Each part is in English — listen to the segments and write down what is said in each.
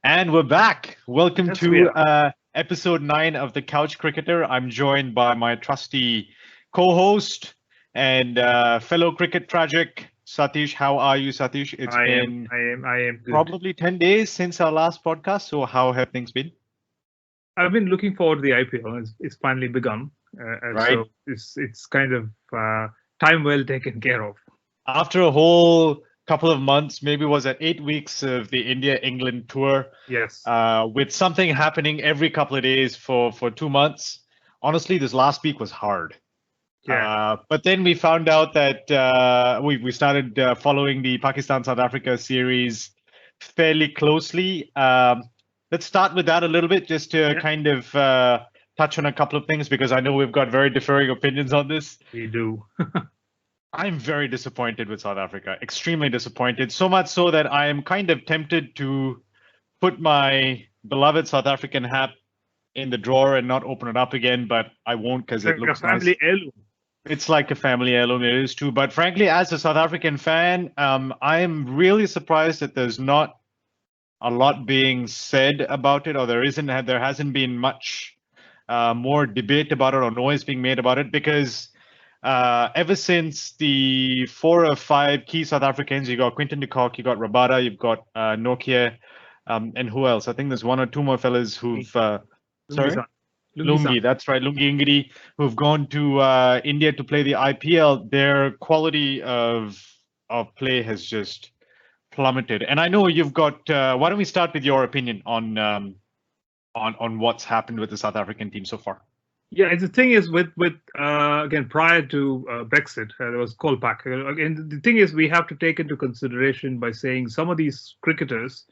And we're back. Welcome Yes, we to are. episode 9 of The Couch Cricketer. I'm joined by my trusty co host and fellow cricket tragic, Satish. How are you, Satish? It's I am. been I am. I am good. probably 10 days since our last podcast. So, how have things been? I've been looking forward to the IPL. It's finally begun, Right? so it's kind of time well taken care of. After a whole couple of months, maybe was it 8 weeks of the India England tour, Yes. with something happening every couple of days for 2 months. Honestly, this last week was hard. Yeah. But then we found out that we started following the Pakistan South Africa series fairly closely. Let's start with that a little bit, just to Yeah. kind of touch on a couple of things because I know we've got very differing opinions on this. We do. I'm very disappointed with South Africa, extremely disappointed. So much so that I am kind of tempted to put my beloved South African hat in the drawer and not open it up again, but I won't because It's it like a looks nice. family heirloom. It's like a family heirloom. It is too. But frankly, as a South African fan, I am really surprised that there's not a lot being said about it, or there hasn't been much more debate about it or noise being made about it, because ever since the 4 or 5 key South Africans, you got Quinton de Kock, you got Rabada, you've got Nokia, and who else? I think there's one or two more fellas who've. Sorry? Lungi-san. Lungi-san. Lungi, that's right, Lungi Ngidi, who've gone to India to play the IPL. Their quality of play has just plummeted. And I know you've got. Why don't we start with your opinion on what's happened with the South African team so far? Yeah, the thing is with again prior to Brexit, there was Kolpak. Again, the thing is we have to take into consideration by saying some of these cricketers,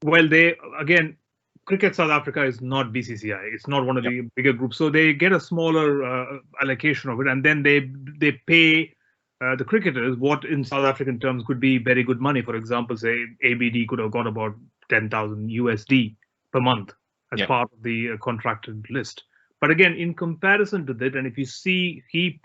well, they again, Cricket South Africa is not BCCI. It's not one of Yep. the bigger groups, so they get a smaller allocation of it, and then they pay the cricketers what in South African terms could be very good money. For example, say ABD could have got about 10,000 USD per month as Yep. part of the contracted list. But again, in comparison to that, and if you see, he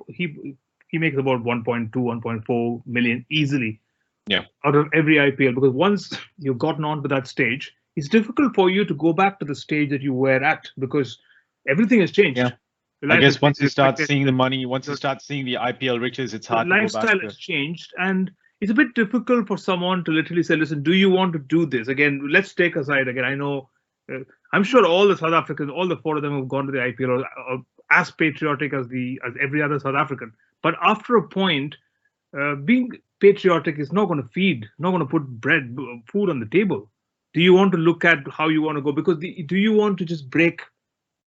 makes about 1.2, 1.4 million easily Yeah. out of every IPL, because once you've gotten on to that stage, it's difficult for you to go back to the stage that you were at because everything has changed. Yeah. The I life guess has once changed, you start expectations seeing the have money, once you changed, start seeing the IPL riches, it's the hard to go back lifestyle to. has changed, and it's a bit difficult for someone to literally say, "Listen, do you want to do this?" Again, let's take aside. Again, I know, I'm sure all the South Africans, all the four of them who've gone to the IPL are as patriotic as every other South African. But after a point, being patriotic is not going to feed, not going to put food on the table. Do you want to look at how you want to go? Because do you want to just break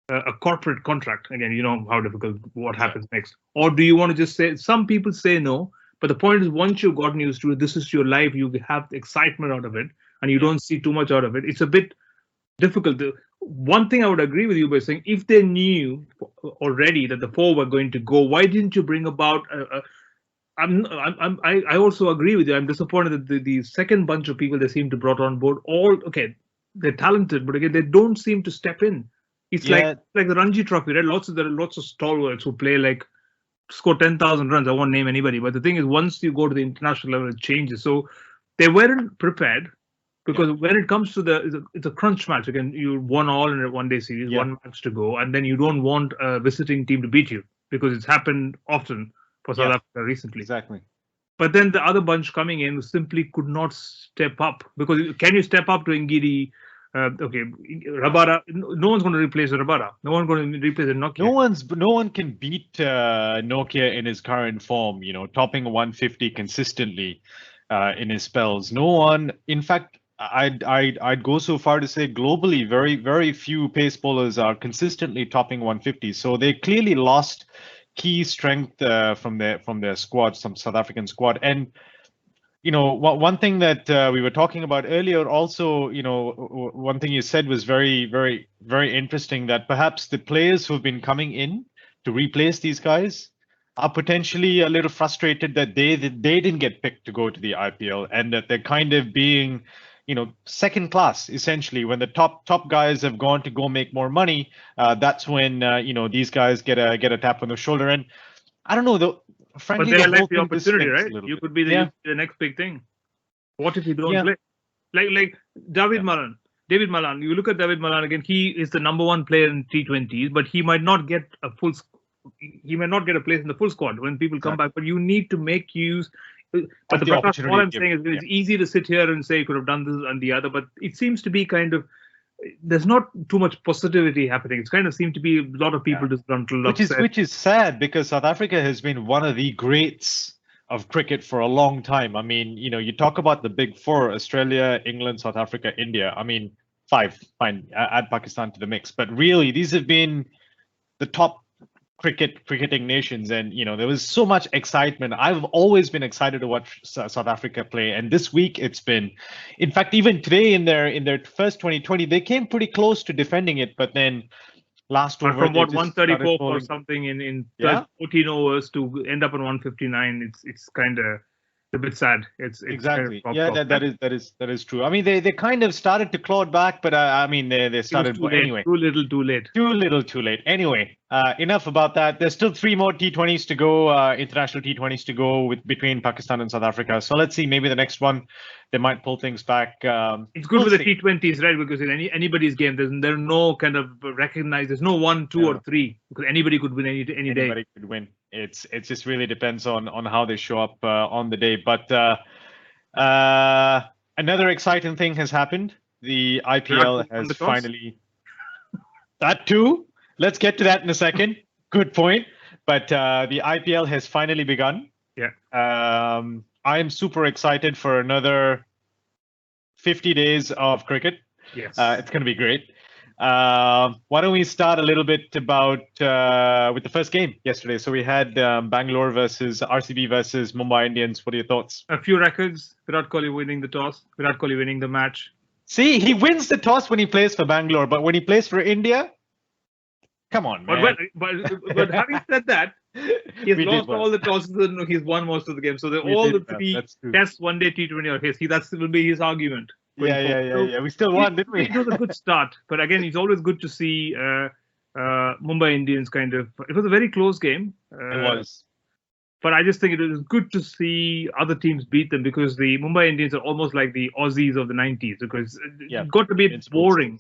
a corporate contract? Again, you know how difficult what Yeah. happens next. Or do you want to just say, some people say no, but the point is once you've gotten used to it, this is your life, you have the excitement out of it, and you Yeah. don't see too much out of it. It's a bit difficult. One thing I would agree with you by saying, if they knew already that the four were going to go, why didn't you bring about I also agree with you. I'm disappointed that the second bunch of people they seem to brought on board, all okay, they're talented, but again, they don't seem to step in. It's Yeah. like the Ranji Trophy, right? There are lots of stalwarts who play like score 10,000 runs. I won't name anybody, but the thing is, once you go to the international level, it changes. So they weren't prepared Yeah. because when it comes to it's a crunch match again. You won all in a one day series, Yeah. one match to go, and then you don't want a visiting team to beat you because it's happened often for South Yeah. Africa recently. Exactly. But then the other bunch coming in simply could not step up because can you step up to Ngidi? Okay, Rabada. No one's going to replace Rabada. No one's going to replace Nokia. No one can beat Nokia in his current form. Topping 150 consistently in his spells. No one. In fact, I'd go so far to say globally, very very few pace bowlers are consistently topping 150. So they clearly lost key strength from their squad, some South African squad. And one thing that we were talking about earlier also, one thing you said was very, very, very interesting, that perhaps the players who've been coming in to replace these guys are potentially a little frustrated that they didn't get picked to go to the IPL, and that they're kind of being, second class essentially. When the top guys have gone to go make more money, that's when these guys get a tap on the shoulder. And I don't know, though. But Frankly, they the like whole the thing just opportunity, stinks a right? little You bit. could be Yeah, the next big thing. What if you don't yeah, play? Like David yeah, Malan. David Malan. You look at David Malan again. He is the number one player in T20s, but he might not get a full. He may not get a place in the full squad when people come back. But you need to make use. But the Prakash, all I'm saying is it's easy to sit here and say you could have done this and the other, but it seems to be kind of. There's not too much positivity happening. It's kind of seemed to be a lot of people disgruntled. Which is sad because South Africa has been one of the greats of cricket for a long time. I mean, you talk about the big four: Australia, England, South Africa, India. I mean, five. Fine, add Pakistan to the mix. But really, these have been the top cricketing nations, and there was so much excitement. I've always been excited to watch South Africa play, and this week it's been, in fact, even today in their first 2020, they came pretty close to defending it, but then last over from 134 or something in 14 overs to end up on 159, it's kind of a bit sad. It's exactly kind of that is true. I mean, they kind of started to claw it back, but I mean they started anyway. Too little, too late. Anyway, enough about that. There's still 3 more T20s to go, international T20s to go between Pakistan and South Africa. So let's see, maybe the next one they might pull things back. It's good with the T20s, right? Because in anybody's game, there's no kind of recognized. There's no 1, 2, or 3 because anybody could win any day. Anybody could win. It just really depends on how they show up on the day. But another exciting thing has happened. The IPL has finally. That too. Let's get to that in a second. Good point. But the IPL has finally begun. Yeah. I am super excited for another 50 days of cricket. Yes. It's going to be great. Why don't we start a little bit about with the first game yesterday? So we had Bangalore versus RCB versus Mumbai Indians. What are your thoughts? A few records. Virat Kohli winning the toss. Virat Kohli winning the match. See, he wins the toss when he plays for Bangalore, but when he plays for India, come on, man. But having said that, he's lost all the tosses and he's won most of the games. So all the 3 Test, one day T20 are his. That will be his argument. Yeah. We still won, didn't we? It was a good start, but again, it's always good to see Mumbai Indians kind of. It was a very close game. It was. But I just think it was good to see other teams beat them because the Mumbai Indians are almost like the Aussies of the 90s because it got to be boring.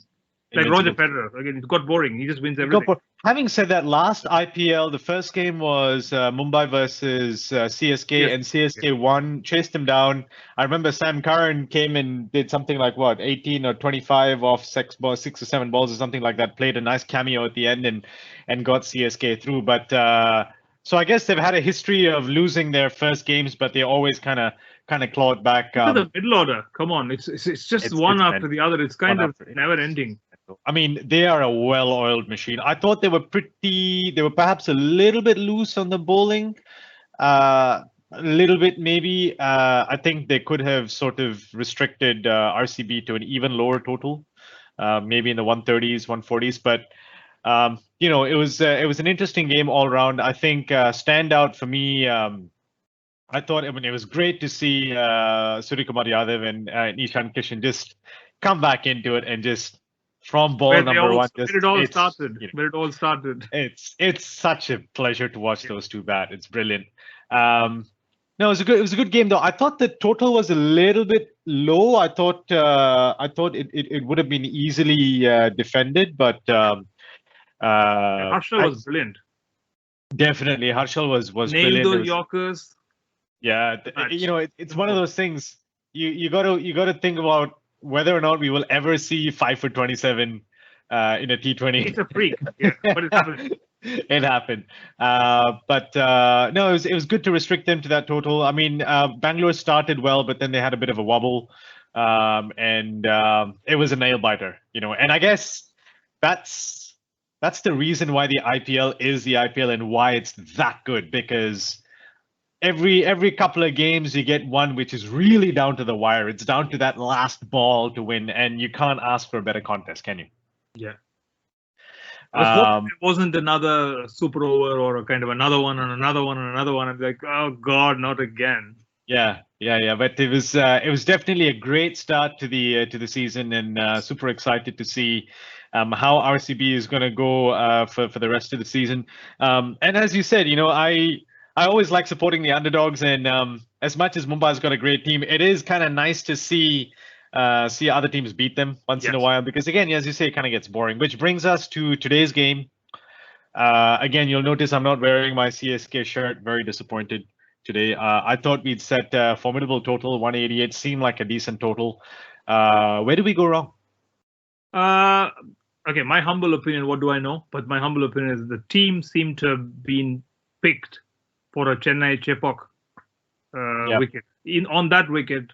Like Roger Federer. Again, it got boring. He just wins everything. Having said that, last IPL, the first game was Mumbai versus CSK, and CSK won, chased them down. I remember Sam Curran came and did something like, 18 or 25 off 6 or 7 balls or something like that, played a nice cameo at the end and got CSK through. But so I guess they've had a history of losing their first games, but they always kind of clawed back. Look at the middle order. Come on, it's just one after the other. It's kind of never ending. I mean, they are a well-oiled machine. I thought they were perhaps a little bit loose on the bowling, a little bit maybe. I think they could have sort of restricted RCB to an even lower total, maybe in the 130s, 140s. But it was an interesting game all around. I think standout for me. I thought it was great to see Suryakumar Yadav and Ishan Kishan just come back into it and just. From ball number 1, where it all started. It's such a pleasure to watch those two bat. It's brilliant. No, it was a good game though. I thought the total was a little bit low. I thought it would have been easily defended, but Harshal was brilliant. Definitely, Harshal was nailed brilliant. Those Yorkers. Yeah, it's one of those things. You got to think about whether or not we will ever see 5 for 27 in a T20. It's a freak, but it happened. It happened. But no, it was good to restrict them to that total. I mean, Bangalore started well, but then they had a bit of a wobble, and it was a nail biter, And I guess that's the reason why the IPL is the IPL and why it's that good, because every couple of games you get one which is really down to the wire. It's down to that last ball to win, and you can't ask for a better contest, can you? Yeah. It wasn't another super over or a kind of another one and another one and another one. I'm like, oh God, not again. Yeah. But it was definitely a great start to the season, and super excited to see how RCB is going to go for the rest of the season. And as you said, I always like supporting the underdogs, and as much as Mumbai's got a great team, it is kind of nice to see see other teams beat them once in a Yes. while, because again, as you say, it kind of gets boring. Which brings us to today's game. Again, you'll notice I'm not wearing my CSK shirt. Very disappointed today. I thought we'd set a formidable total. 188 seemed like a decent total. Where did we go wrong? Okay, my humble opinion, what do I know? But my humble opinion is the team seemed to have been picked for a Chennai Chepauk wicket. On that wicket,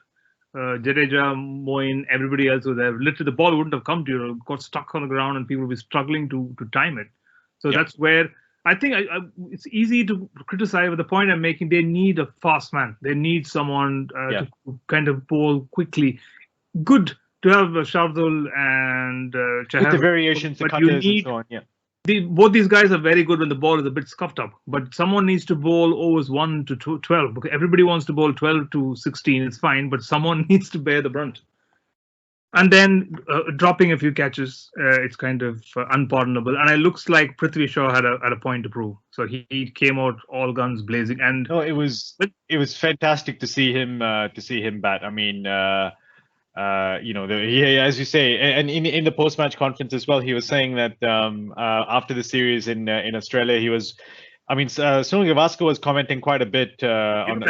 Jadeja, Moin, everybody else was there. Literally, the ball wouldn't have come to you. It got stuck on the ground, and people would be struggling to time it. So that's where I think it's easy to criticize. But the point I'm making, they need a fast man. They need someone to kind of bowl quickly. Good to have Shardul and Chahal. With the variations, the cutters and so on, both these guys are very good when the ball is a bit scuffed up, but someone needs to bowl overs 1 to 12 because everybody wants to bowl 12 to 16. It's fine, but someone needs to bear the brunt. And then dropping a few catches, it's kind of unpardonable. And it looks like Prithvi Shaw had a point to prove. So he came out all guns blazing. And no, it was fantastic to see him bat. I mean, as you say, and in the post-match conference as well, he was saying that after the series in Australia, he was. I mean, Sunil Gavaskar was commenting quite a bit on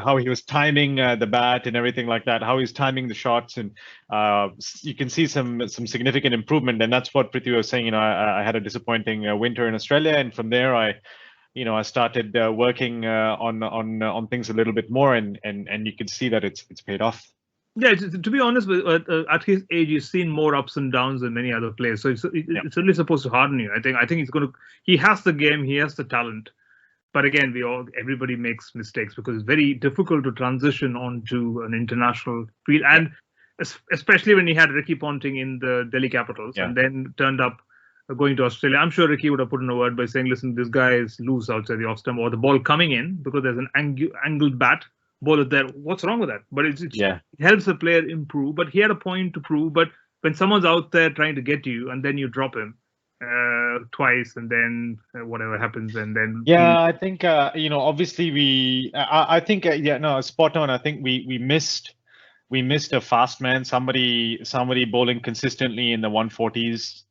how he was timing the bat and everything like that, how he's timing the shots, and you can see some significant improvement. And that's what Prithvi was saying. I had a disappointing winter in Australia, and from there I started working on things a little bit more, and you can see that it's paid off. Yeah, to be honest, at his age, he's seen more ups and downs than many other players. So it's really supposed to harden you. I think he's going to. He has the game. He has the talent. But again, everybody makes mistakes because it's very difficult to transition onto an international field, and especially when he had Ricky Ponting in the Delhi Capitals and then turned up going to Australia. I'm sure Ricky would have put in a word by saying, "Listen, this guy is loose outside the off stump, or the ball coming in because there's an angled bat." Ball there. What's wrong with that? But it helps the player improve. But he had a point to prove. But when someone's out there trying to get you, and then you drop him twice, and then whatever happens, and then I think obviously I think spot on. I think we missed a fast man, somebody bowling consistently in the 140s.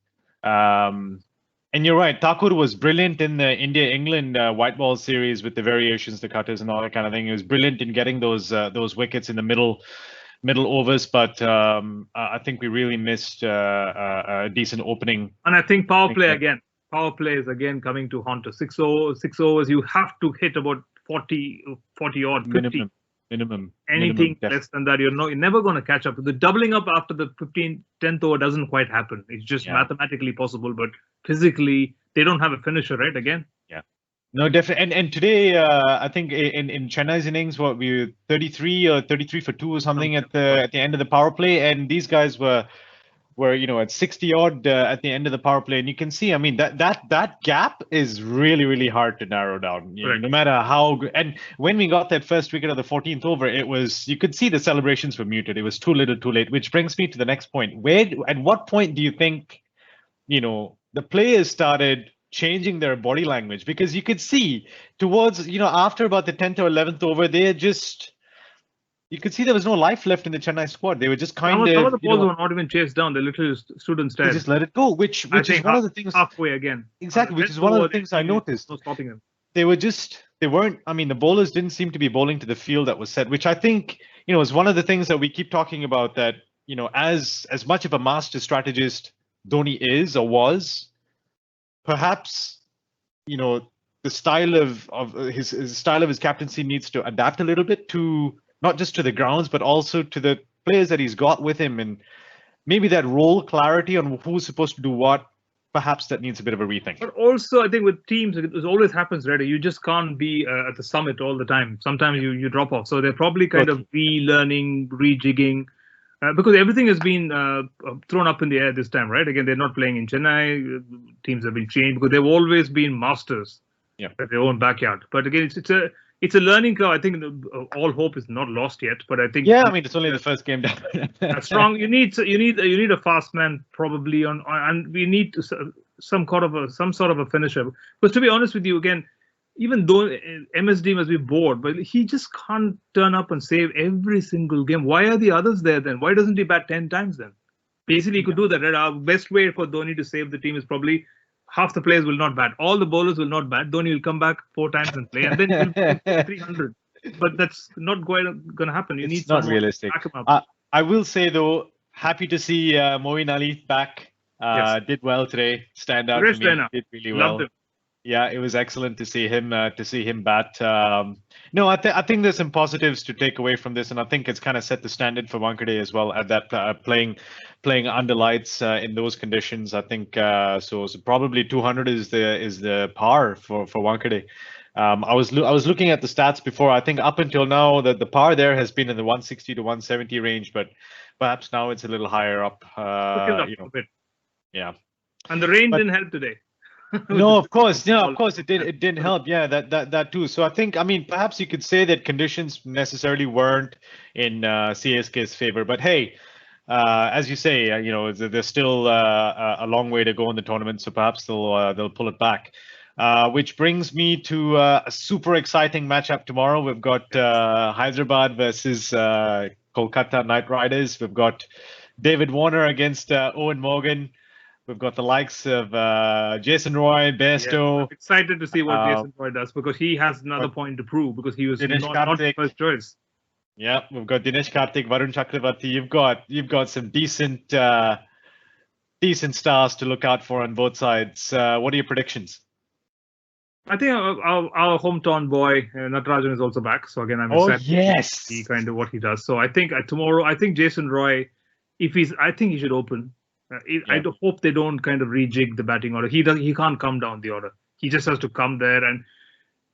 And you're right. Thakur was brilliant in the India-England white ball series with the variations, the cutters, and all that kind of thing. He was brilliant in getting those wickets in the middle overs. But I think we really missed a decent opening. And I think power play is again coming to haunt us. 6 overs, you have to hit about 40 odd, 50. Minimum. Anything less than that, you're never going to catch up. The doubling up after the 10th over doesn't quite happen. It's just mathematically possible, but physically they don't have a finisher, right? Again. Yeah. No, definitely. And today, I think in Chennai's innings, what we were 33 or 33 for 2 or something at the end of the power play, and these guys were at 60 odd at the end of the power play, and you can see, I mean, that gap is really hard to narrow down. No matter how good. And when we got that first wicket of the 14th over, you could see the celebrations were muted. It was too little, too late. Which brings me to the next point. At what point do you think, the players started changing their body language? Because you could see towards, after about the 10th or 11th over, they just. You could see there was no life left in the Chennai squad. They were just kind of. Some of the balls were not even chased down. They literally stood and stared. They just let it go, which is one of the things. Halfway again. Exactly, which is one of the things I noticed. No stopping them. They weren't. I mean, the bowlers didn't seem to be bowling to the field that was set, which I think is one of the things that we keep talking about. That as much of a master strategist Dhoni is or was, perhaps the style of his captaincy needs to adapt a little bit to. Not just to the grounds, but also to the players that he's got with him, and maybe that role clarity on who's supposed to do what. Perhaps that needs a bit of a rethink. But also, I think with teams, it always happens, right? You just can't be at the summit all the time. Sometimes you drop off. So they're probably kind of relearning, rejigging, because everything has been thrown up in the air this time, right? Again, they're not playing in Chennai. Teams have been changed because they've always been masters at their own backyard. But again, it's a learning curve. I think all hope is not lost yet, but I think I mean it's only the first game down. Strong. You need a fast man probably and we need some sort of a finisher. Because to be honest with you, again, even though MSD must be bored, but he just can't turn up and save every single game. Why are the others there then? Why doesn't he bat 10 times then? Basically, he could do that. Right? Our best way for Dhoni to save the team is probably half the players will not bat. All the bowlers will not bat. Dhoni will come back 4 times and play, and then he'll play 300. But that's not going to happen. You need not someone realistic. to back him up. I will say, though, happy to see Moeen Ali back. Yes. Did well today. Stand out Suresh for me. Raina. Did really Loved well. him. Yeah, it was excellent to see him bat. No, I think there's some positives to take away from this, and I think it's kind of set the standard for Wankhede as well at that playing under lights in those conditions. I think so probably 200 is the par for Wankhede. I was looking at the stats before. I think up until now that the par there has been in the 160 to 170 range, but perhaps now it's a little higher up. A bit. Yeah. And the rain didn't help today. No, of course, it didn't help. Yeah, that too. So I mean, perhaps you could say that conditions necessarily weren't in CSK's favor, but hey, as you say, there's still a long way to go in the tournament, so perhaps they'll pull it back. Which brings me to a super exciting matchup tomorrow. We've got Hyderabad versus Kolkata Knight Riders. We've got David Warner against Owen Morgan. We've got the likes of Jason Roy, Bairstow. I'm excited to see what Jason Roy does because he has another point to prove because he was not the first choice. Yeah, we've got Dinesh Karthik, Varun Chakravarti. You've got some decent stars to look out for on both sides. What are your predictions? I think our hometown boy Natarajan is also back. So again, I'm excited to see kind of what he does. So I think tomorrow, I think Jason Roy, I think he should open. I hope they don't kind of rejig the batting order. He can't come down the order. He just has to come there, and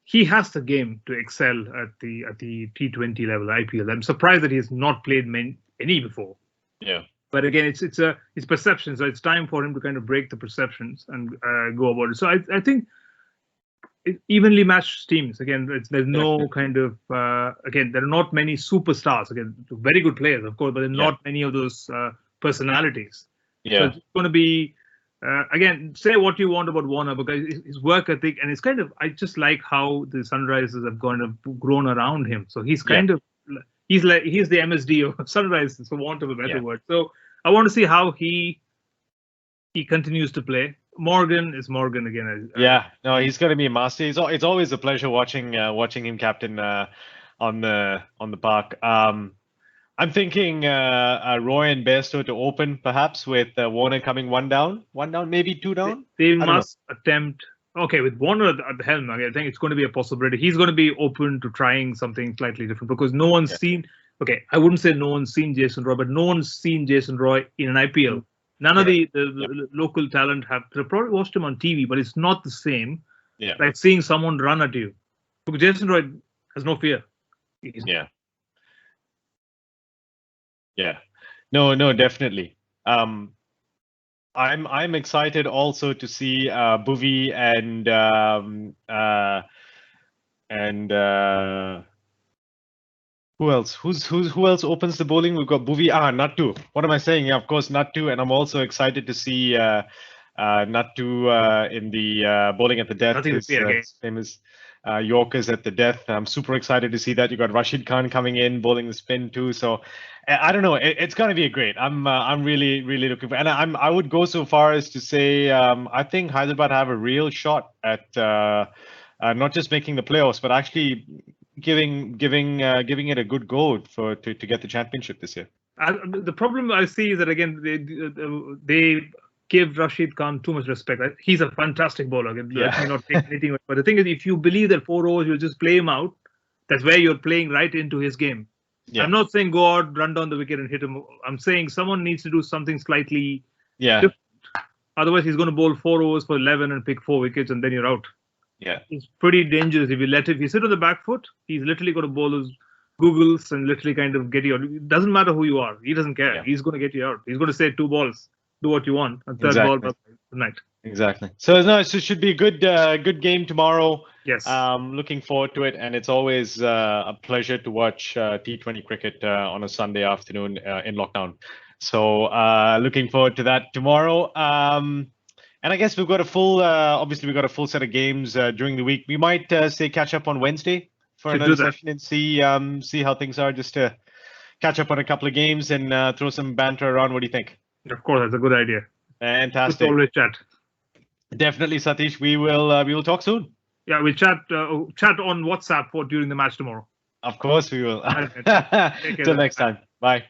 he has the game to excel at the T20 level, IPL. I'm surprised that he has not played any before. Yeah. But again, it's perception. So it's time for him to kind of break the perceptions and go about it. So I think evenly matched teams. Again, there's no kind of again, there are not many superstars. Again, very good players, of course, but there are not many of those personalities. Yeah. So it's going to be, again, say what you want about Warner because his work ethic and it's kind of, I just like how the Sunrisers have grown around him. So he's kind of, he's the MSD of Sunrisers, for want of a better word. So I want to see how he continues to play. Morgan is Morgan again. He's going to be a master. It's always a pleasure watching him captain on the park. I'm thinking Roy and Bairstow to open, perhaps with Warner coming one down, maybe two down. They must attempt. Okay, with Warner at the helm, I think it's going to be a possibility. He's going to be open to trying something slightly different because no one's seen. Okay, I wouldn't say no one's seen Jason Roy, but no one's seen Jason Roy in an IPL. None of the local talent have. They probably watched him on TV, but it's not the same. Yeah. Like seeing someone run at you. Because Jason Roy has no fear. Yeah, no, definitely. I'm excited also to see Bhuvi and who else? Who else opens the bowling? We've got Bhuvi. Nattu. What am I saying? Yeah, of course, Nattu. And I'm also excited to see Nattu in the bowling at the death. His famous Yorkers at the death. I'm super excited to see that. You got Rashid Khan coming in, bowling the spin too. So I don't know. It's going to be great. I'm really looking for. And I would go so far as to say I think Hyderabad have a real shot at not just making the playoffs, but actually giving it a good go to get the championship this year. The problem I see is that again they give Rashid Khan too much respect. He's a fantastic bowler. Let me not take anything. But the thing is, if you believe that 4 overs, you'll just play him out. That's where you're playing right into his game. Yeah. I'm not saying go out, run down the wicket and hit him. I'm saying someone needs to do something slightly different. Otherwise, he's going to bowl 4 overs for 11 and pick 4 wickets, and then you're out. Yeah, it's pretty dangerous if you sit on the back foot. He's literally going to bowl those googles and literally kind of get you out. It doesn't matter who you are. He doesn't care. He's going to get you out. He's going to say 2 balls. Do what you want. And third ball tonight. Exactly. So no, it should be a good game tomorrow. Yes. Looking forward to it, and it's always a pleasure to watch T20 cricket on a Sunday afternoon in lockdown. So looking forward to that tomorrow. And I guess we've got a full, obviously we've got a full set of games during the week. We might say catch up on Wednesday for Should another do that. session and see how things are, just to catch up on a couple of games and throw some banter around. What do you think? Of course, that's a good idea. Fantastic. Good to always chat. Definitely, Satish. We will talk soon. Yeah, we'll chat on WhatsApp for during the match tomorrow. Of course we will. Take care Till then. next time. Bye.